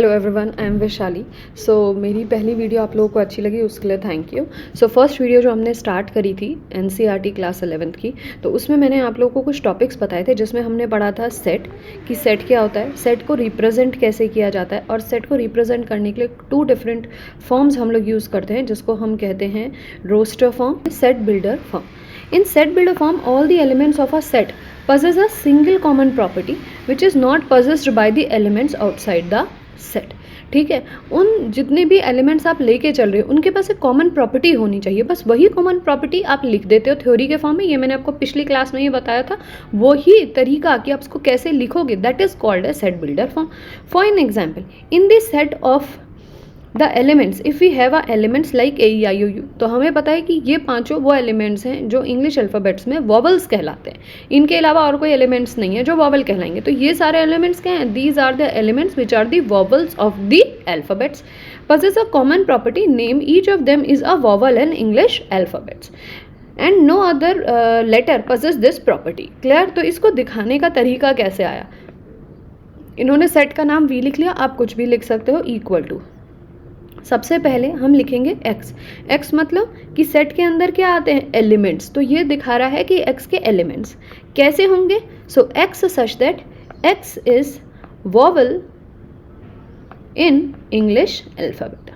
Hello everyone, I am Vaishali. So मेरी पहली video आप लोगों को अच्छी लगी उसके लिए thank you. So first video जो हमने स्टार्ट करी थी एनसीईआरटी क्लास 11th की, तो उसमें मैंने आप लोगों को कुछ टॉपिक्स बताए थे जिसमें हमने पढ़ा था सेट, कि सेट क्या होता है, सेट को रिप्रेजेंट कैसे किया जाता है, और सेट को रिप्रेजेंट करने के लिए 2 डिफरेंट फॉर्म्स हम लोग यूज़ करते हैं जिसको हम कहते हैं roster form, set builder form. In set builder form, all the elements of a set possess a single common property which is not possessed by the elements outside the set। ठीक है, उन जितने भी एलिमेंट्स आप लेके चल रहे हो उनके पास एक कॉमन प्रॉपर्टी होनी चाहिए, बस वही कॉमन प्रॉपर्टी आप लिख देते हो थ्योरी के फॉर्म में। ये मैंने आपको पिछली क्लास में ये बताया था, वही तरीका कि आप उसको कैसे लिखोगे, that is called a set builder form. For an example, in this set of the elements, if we have a elements like A E I O U, तो हमें पता है कि ये पांचों वो एलिमेंट्स हैं जो इंग्लिश अल्फ़ाबेट्स में वॉवल्स कहलाते हैं। इनके अलावा और कोई एलिमेंट्स नहीं है जो वॉवल कहलाएंगे। तो ये सारे एलिमेंट्स क्या हैं? These are the elements which are the vowels of the alphabets, possess a common property name, each of them is a vowel in English alphabets and no other letter possess this property। Clear? तो इसको दिखाने का तरीका कैसे आया? इन्होंने set का नाम वी लिख लिया, आप कुछ भी लिख सकते हो, इक्वल टू। सबसे पहले हम लिखेंगे x। x मतलब कि सेट के अंदर क्या आते हैं? एलिमेंट्स। तो ये दिखा रहा है कि x के एलिमेंट्स कैसे होंगे। So x such that x is vowel in English alphabet.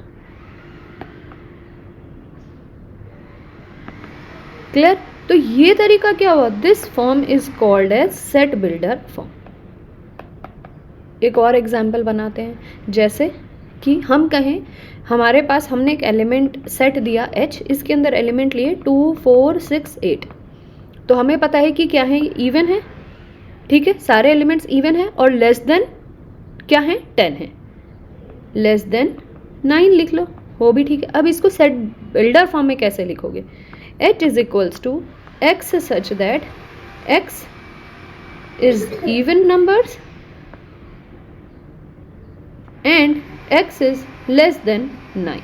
Clear? तो ये तरीका क्या हुआ? This form is called as set builder form. एक और एग्जाम्पल बनाते हैं, जैसे कि हम कहें हमारे पास हमने एक एलिमेंट सेट दिया h, इसके अंदर एलिमेंट लिए 2 4 6 8। तो हमें पता है कि क्या है, इवन है। ठीक है, सारे एलिमेंट्स इवन है और लेस देन क्या है? 10 है। लेस देन 9 लिख लो, वो भी ठीक है। अब इसको सेट बिल्डर फॉर्म में कैसे लिखोगे? h is equals to x such that x is even numbers and x is less than 9।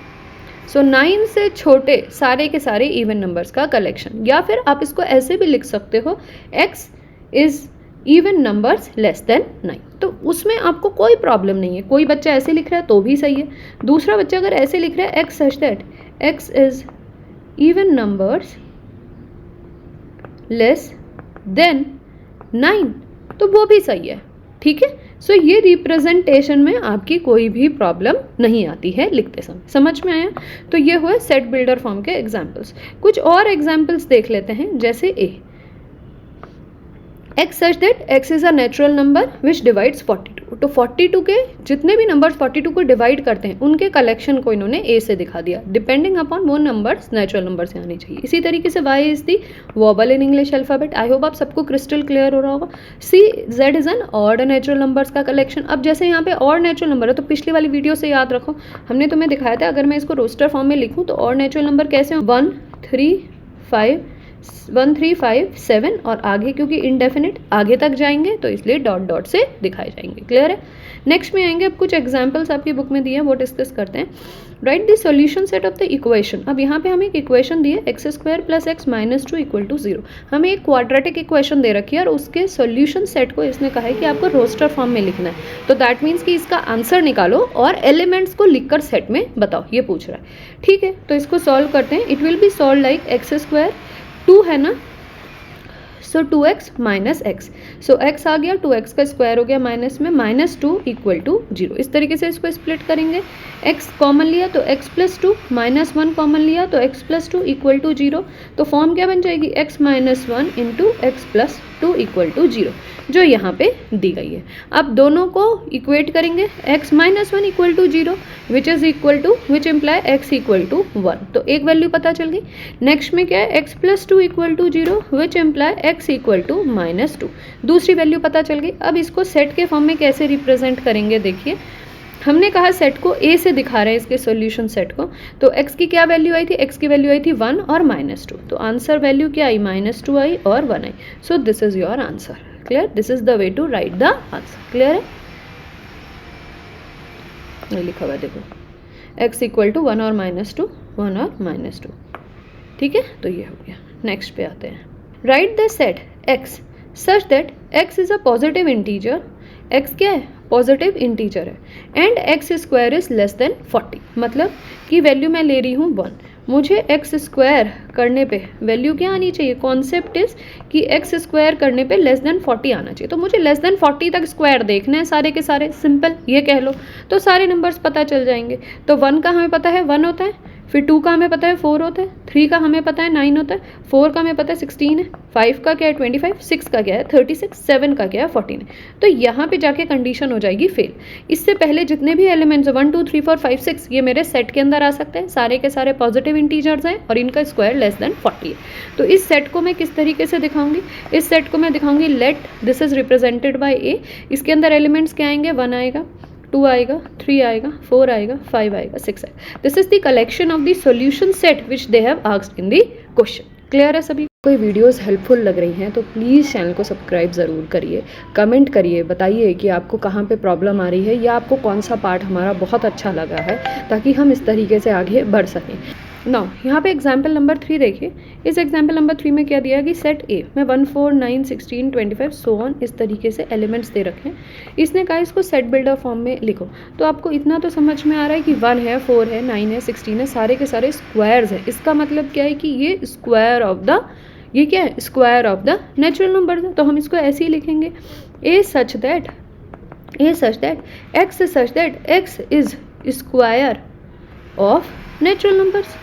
So 9 से छोटे सारे के सारे इवन नंबर्स का कलेक्शन, या फिर आप इसको ऐसे भी लिख सकते हो, x is even numbers less than 9। तो उसमें आपको कोई प्रॉब्लम नहीं है। कोई बच्चा ऐसे लिख रहा है तो भी सही है, दूसरा बच्चा अगर ऐसे लिख रहा है x such that x is even numbers less than 9, तो वो भी सही है। ठीक है, सो ये रिप्रेजेंटेशन में आपकी कोई भी प्रॉब्लम नहीं आती है लिखते समय। समझ में आया? तो ये हुए सेट बिल्डर फॉर्म के एग्जांपल्स। कुछ और एग्जांपल्स देख लेते हैं, जैसे ए x such that x is a natural number which divides 42। तो 42 के जितने भी नंबर्स 42 को डिवाइड करते हैं उनके कलेक्शन को इन्होंने a से दिखा दिया, डिपेंडिंग अपॉन वो नंबर्स नेचुरल नंबर से आने चाहिए। इसी तरीके से y is the vowel in English alphabet. I hope आप सबको क्रिस्टल क्लियर हो रहा होगा। c z is an odd natural numbers का कलेक्शन। अब जैसे यहाँ पे ऑड नेचुरल नंबर है, तो पिछली वाली वीडियो से याद रखो, हमने तुम्हें दिखाया था अगर मैं इसको रोस्टर फॉर्म में लिखूँ तो ऑड नेचुरल नंबर कैसे हो? 1 3 5 1 3 5 7 और आगे क्योंकि इनडेफिनिट आगे तक जाएंगे तो इसलिए डॉट डॉट से दिखाए जाएंगे। क्लियर है? नेक्स्ट में आएंगे, अब कुछ एग्जांपल्स आपकी बुक में दिए हैं वो डिस्कस करते हैं। Right the solution set of the equation. अब यहाँ पे हमें एक इक्वेशन दी है x² + x - 2 = 0। हमें एक क्वाड्रेटिक इक्वेशन दे रखी है और उसके सॉल्यूशन सेट को इसने कहा है कि आपको रोस्टर फॉर्म में लिखना है। तो दैट मीन्स कि इसका आंसर निकालो और एलिमेंट्स को लिखकर सेट में बताओ, ये पूछ रहा है। ठीक है, तो इसको सॉल्व करते हैं। It will be solve like x², 2 है ना, सो 2x - x। सो x आ गया, 2x का स्क्वायर हो गया माइनस में, -2 = 0। इस तरीके से इसको स्प्लिट करेंगे। x कॉमन लिया तो x + 2, -1 कॉमन लिया तो x + 2 = 0। तो फॉर्म क्या बन जाएगी? x - 1 × x + 2 = 0, जो यहाँ पे दी गई है। अब दोनों को इक्वेट करेंगे, x - 1 = 0 which is equal to which imply x = 1। तो एक वैल्यू पता चल गई। नेक्स्ट में क्या है? x + 2 = 0 विच इम्प्लाई x = -2। दूसरी वैल्यू पता चल गई। अब इसको सेट के फॉर्म में कैसे रिप्रेजेंट करेंगे? देखिए, हमने कहा सेट को a से दिखा रहे हैं, इसके सॉल्यूशन सेट को। तो x की क्या वैल्यू आई थी? x की वैल्यू आई थी 1 और -2। तो आंसर वैल्यू क्या आई? -2 आई और 1 I. So this is your answer. Clear? This is the way to write the answer. Clear है? ये लिखा हुआ है, देखो, x = 1 और -2, 1 और -2। ठीक है, तो ये हो गया। नेक्स्ट पे आते हैं। Right the set x such that x is a positive integer. x क्या है? पॉजिटिव इंटीजर है and x square is less then 40, मतलब कि वैल्यू मैं ले रही हूँ 1, मुझे एक्स स्क्वायर करने पे वैल्यू क्या आनी चाहिए, कॉन्सेप्ट इज कि एक्स स्क्वायर करने पे लेस देन 40 आना चाहिए। तो मुझे लेस देन 40 तक स्क्वायर देखना है सारे के सारे, सिंपल ये कह लो, तो सारे नंबर्स पता चल जाएंगे। तो 1 का हमें पता है 1 होता है, फिर 2 का हमें पता है 4 होता है, 3 का हमें पता है 9 होता है, 4 का हमें पता है 16 है, 5 का क्या है 25, 6 का क्या है 36, 7 का क्या है 14 है। तो यहाँ पे जाके कंडीशन हो जाएगी फेल। इससे पहले जितने भी एलिमेंट्स 1 2 3 4 5 6 ये मेरे सेट के अंदर आ सकते हैं, सारे के सारे पॉजिटिव इंटीजर्स हैं और इनका स्क्वायर लेस देन 40 है। तो इस सेट को मैं किस तरीके से दिखाऊंगी, इस सेट को मैं दिखाऊंगी let this is represented by A. इसके अंदर एलिमेंट्स क्या आएंगे, 1 आएगा, 2 आएगा, 3 आएगा, 4 आएगा, 5 आएगा, 6 आएगा। This is the collection of the solution set which they have asked in the question. Clear है सभी? कोई वीडियोस हेल्पफुल लग रही हैं तो प्लीज़ चैनल को सब्सक्राइब ज़रूर करिए, कमेंट करिए, बताइए कि आपको कहाँ पे प्रॉब्लम आ रही है या आपको कौन सा पार्ट हमारा बहुत अच्छा लगा है, ताकि हम इस तरीके से आगे बढ़ सकें। नाउ यहाँ पे एग्जाम्पल नंबर 3 देखिए। इस एग्जाम्पल नंबर 3 में क्या दिया कि सेट ए में 1 4 9 16 25 सो ऑन इस तरीके से एलिमेंट्स दे रखे हैं। इसने कहा इसको सेट बिल्डर फॉर्म में लिखो। तो आपको इतना तो समझ में आ रहा है कि 1 है, 4 है, 9 है, 16 है, सारे के सारे स्क्वायर्स है। इसका मतलब क्या है कि ये स्क्वायर ऑफ द, ये क्या है, square of the natural number है। तो हम इसको ऐसे ही लिखेंगे, A such that X such that X is square of natural numbers,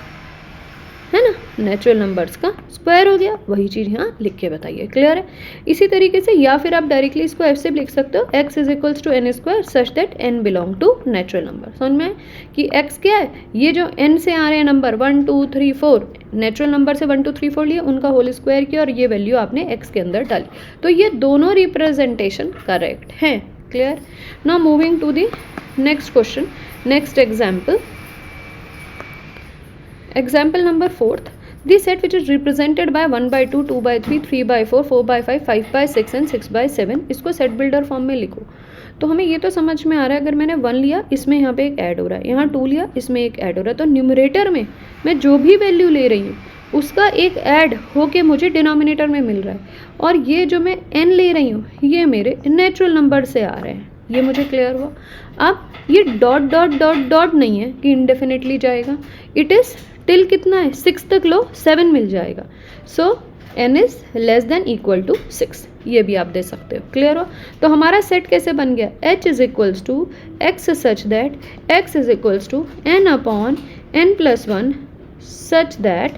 है ना, नेचुरल नंबर्स का स्क्वायर हो गया, वही चीज़ यहाँ लिख के बताइए। क्लियर है? इसी तरीके से या फिर आप डायरेक्टली इसको ऐसे भी लिख सकते हो, x is equals to n square such that n belong to natural number. समझ में कि x क्या है, ये जो n से आ रहे हैं नंबर 1 2 3 4, नेचुरल नंबर से 1 2 3 4 लिए, उनका होल स्क्वायर किया और ये वैल्यू आपने x के अंदर डाली। तो ये दोनों रिप्रेजेंटेशन करेक्ट हैं। Clear? Now moving to the next question, next example. Example number 4th, the set which is represented by 1 by 2, 2 by 3, 3 by 4, 4 by 5, 5 by 6 and 6 by 7, इसको सेट बिल्डर फॉर्म में लिखो। तो हमें ये तो समझ में आ रहा है, अगर मैंने 1 लिया इसमें यहाँ पे एक ऐड हो रहा है, यहाँ 2 लिया इसमें एक ऐड हो रहा है, तो न्यूमरेटर में मैं जो भी वैल्यू ले रही हूँ उसका एक ऐड होके मुझे डिनोमिनेटर में मिल रहा है, और ये जो मैं n ले रही हूँ ये मेरे नेचुरल नंबर से आ रहे हैं। ये मुझे क्लियर हुआ? अब ये डॉट डॉट डॉट डॉट नहीं है कि इंडेफिनेटली जाएगा, इट इज़ टिल कितना है 6 तक लो 7 मिल जाएगा। So n is less than equal to 6, ये भी आप दे सकते हो। क्लियर हो? तो हमारा सेट कैसे बन गया, h is equals to x such that x is equals to n upon n plus 1 such that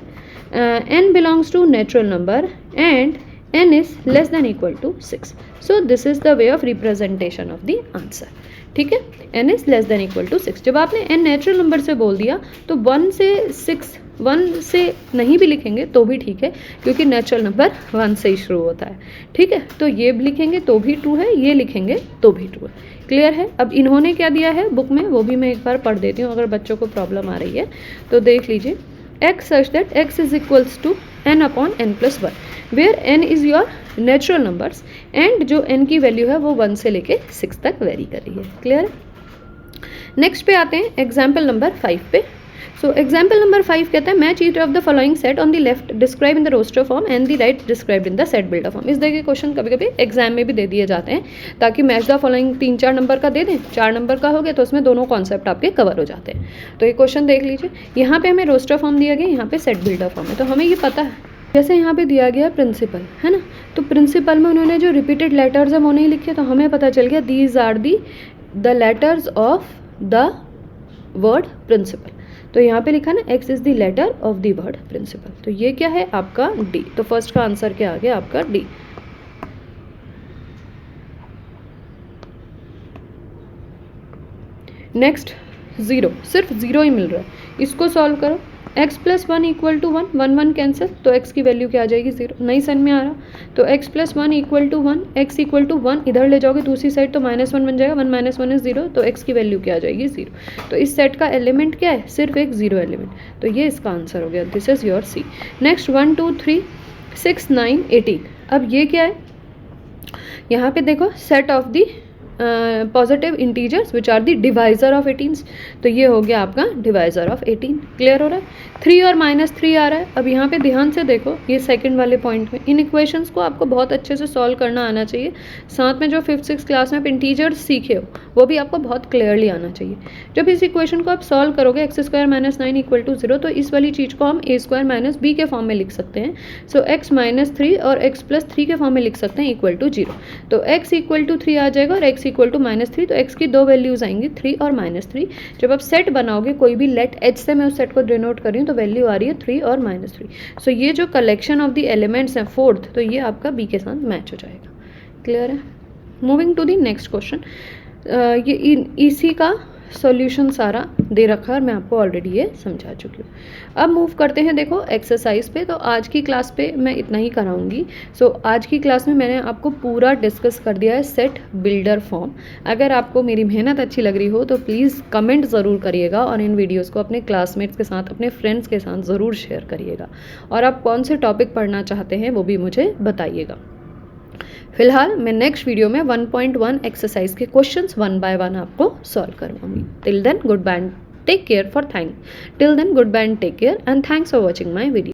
n belongs to natural number and n is less than equal to 6. So this is the way of representation of the answer. ठीक है, n is less than equal to 6। जब आपने n natural number से बोल दिया तो 1 से 6, 1 से नहीं भी लिखेंगे तो भी ठीक है, क्योंकि नेचुरल नंबर 1 से ही शुरू होता है। ठीक है, तो ये लिखेंगे तो भी ट्रू है, ये लिखेंगे तो भी ट्रू है। क्लियर है? अब इन्होंने क्या दिया है बुक में, वो भी मैं एक बार पढ़ देती हूँ अगर बच्चों को प्रॉब्लम आ रही है तो देख लीजिए। x such that x is equals to n upon n plus 1 where n is your natural numbers and जो n की वैल्यू है वो 1 से लेके 6 तक वेरी कर रही है। क्लियर है? नेक्स्ट पे आते हैं एग्जाम्पल नंबर 5 पे। सो एग्जाम्पल नंबर 5 कहता है match each of the following set on the left describe in the roster form and the right describe in the set builder form. इस तरह के क्वेश्चन कभी कभी एग्जाम में भी दे दिए जाते हैं, ताकि मैच द फॉलोइंग 3-4 नंबर का दे दें, 4 नंबर का हो गया तो उसमें दोनों कॉन्सेप्ट आपके कवर हो जाते हैं। तो ये क्वेश्चन देख लीजिए, यहाँ पे हमें रोस्टर फॉर्म दिया गया, यहाँ पे सेट बिल्डर फॉर्म है। तो हमें ये पता है, जैसे यहाँ पे दिया गया प्रिंसिपल है ना, तो प्रिंसिपल में उन्होंने जो रिपीटेड लेटर्स है वो नहीं लिखे, तो हमें पता चल गया these are the letters of the word principal. तो यहाँ पे लिखा ना x is the letter of the word principal, तो ये क्या है आपका D। तो फर्स्ट का आंसर क्या आ गया आपका D। नेक्स्ट 0, सिर्फ 0 ही मिल रहा है, इसको सॉल्व करो। x plus 1 equal to 1, 1 1 cancel, तो x की वैल्यू क्या आ जाएगी 0। नहीं समझ में आ रहा, तो x plus 1 equal to 1, x equal to 1 इधर ले जाओगे दूसरी साइड तो -1 बन जाएगा, 1 - 1 इज 0, तो x की वैल्यू क्या आ जाएगी 0। तो इस सेट का एलिमेंट क्या है, सिर्फ एक 0 एलिमेंट, तो ये इसका आंसर हो गया। This is your C। Next 1 2 3 6 9 18। अब ये क्या है, यहाँ पे देखो set of the positive integers which are the divisor of 18। तो ये हो गया आपका डिवाइजर ऑफ 18। क्लियर हो रहा है। 3 और -3 आ रहा है। अब यहाँ पे ध्यान से देखो, ये सेकंड वाले पॉइंट में इन इक्वेशंस को आपको बहुत अच्छे से सॉल्व करना आना चाहिए। साथ में जो 5th-6th क्लास में आप इंटीजर्स सीखे हो वो भी आपको बहुत क्लियरली आना चाहिए। जब इस इक्वेशन को आप सॉल्व करोगे x² - 9 = 0, तो इस वाली चीज़ को हम a² - b के फॉर्म में लिख सकते हैं। सो x - 3 और x + 3 के फॉर्म में लिख सकते हैं = 0। तो x = 3 आ जाएगा और x = -3। तो x की दो वैल्यूज़ आएंगी 3 और -3। जब आप सेट बनाओगे कोई भी, लेट h से मैं उस सेट को डिनोट कर रही हूँ, तो वैल्यू आ रही है 3 और -3। सो ये जो कलेक्शन ऑफ द एलिमेंट्स हैं 4th, तो ये आपका b के साथ मैच हो जाएगा। क्लियर है। Moving to the next question. ये इसी का सॉल्यूशन सारा दे रखा है और मैं आपको ऑलरेडी ये समझा चुकी हूँ। अब मूव करते हैं देखो एक्सरसाइज पे। तो आज की क्लास पे मैं इतना ही कराऊंगी। सो आज की क्लास में मैंने आपको पूरा डिस्कस कर दिया है सेट बिल्डर फॉर्म। अगर आपको मेरी मेहनत अच्छी लग रही हो तो प्लीज़ कमेंट ज़रूर करिएगा और इन वीडियोज़ को अपने क्लासमेट्स के साथ, अपने फ्रेंड्स के साथ ज़रूर शेयर करिएगा। और आप कौन से टॉपिक पढ़ना चाहते हैं वो भी मुझे बताइएगा। फिलहाल मैं नेक्स्ट वीडियो में 1.1 एक्सरसाइज के क्वेश्चंस 1 बाय 1 आपको सॉल्व करवाऊंगी। Till then good bye, take care and thanks for watching my video.